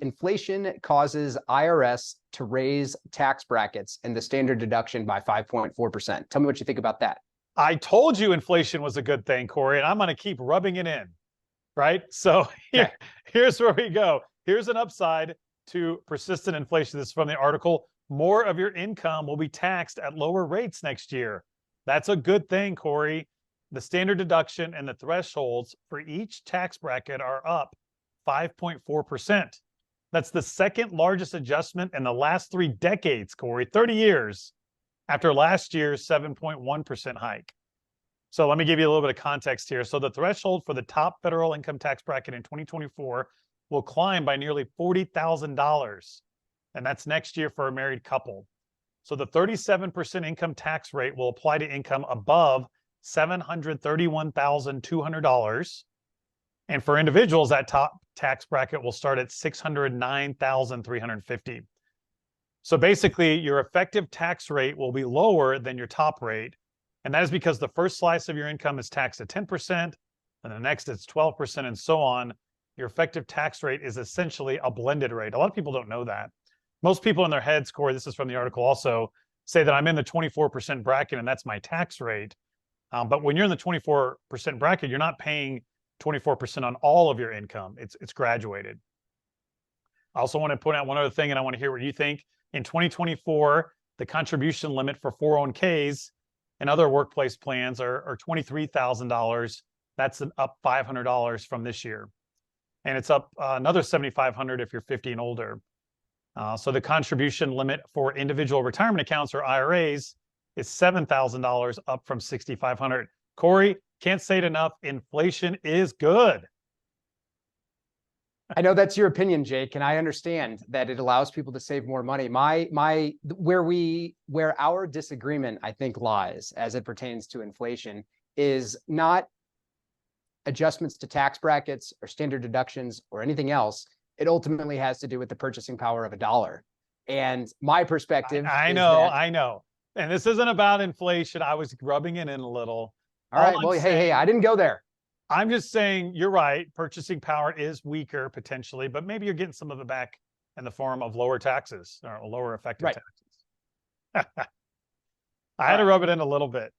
inflation causes IRS to raise tax brackets and the standard deduction by 5.4%. Tell me what you think about that. I told you inflation was a good thing, Cory, and I'm going to keep rubbing it in, right? So here's where we go. Here's an upside to persistent inflation. This is from the article. More of your income will be taxed at lower rates next year. That's a good thing, Cory. The standard deduction and the thresholds for each tax bracket are up 5.4%. That's the second largest adjustment in the last 3 decades, Cory, 30 years after last year's 7.1% hike. So let me give you a little bit of context here. So the threshold for the top federal income tax bracket in 2024 will climb by nearly $40,000. And that's next year for a married couple. So the 37% income tax rate will apply to income above $731,200. And for individuals, that top tax bracket will start at $609,350. So basically, your effective tax rate will be lower than your top rate. And that is because the first slice of your income is taxed at 10%, and the next it's 12%, and so on. Your effective tax rate is essentially a blended rate. A lot of people don't know that. Most people in their heads, Cory, this is from the article also, say that I'm in the 24% bracket and that's my tax rate. But when you're in the 24% bracket, you're not paying 24% on all of your income. It's graduated. I also want to point out one other thing, and I want to hear what you think. In 2024, the contribution limit for 401ks and other workplace plans are $23,000. That's up $500 from this year. And it's up another $7,500 if you're 50 and older. So the contribution limit for individual retirement accounts or IRAs is $7,000, up from $6,500. Cory, can't say it enough. Inflation is good. I know that's your opinion, Jake, and I understand that it allows people to save more money. Where our disagreement, I think, lies as it pertains to inflation is not adjustments to tax brackets or standard deductions or anything else. It ultimately has to do with the purchasing power of a dollar. And my perspective, I know. And this isn't about inflation. I was rubbing it in a little. All right. Well, hey, I didn't go there. I'm just saying you're right. Purchasing power is weaker potentially, but maybe you're getting some of it back in the form of lower taxes or lower effective taxes. I had to rub it in a little bit.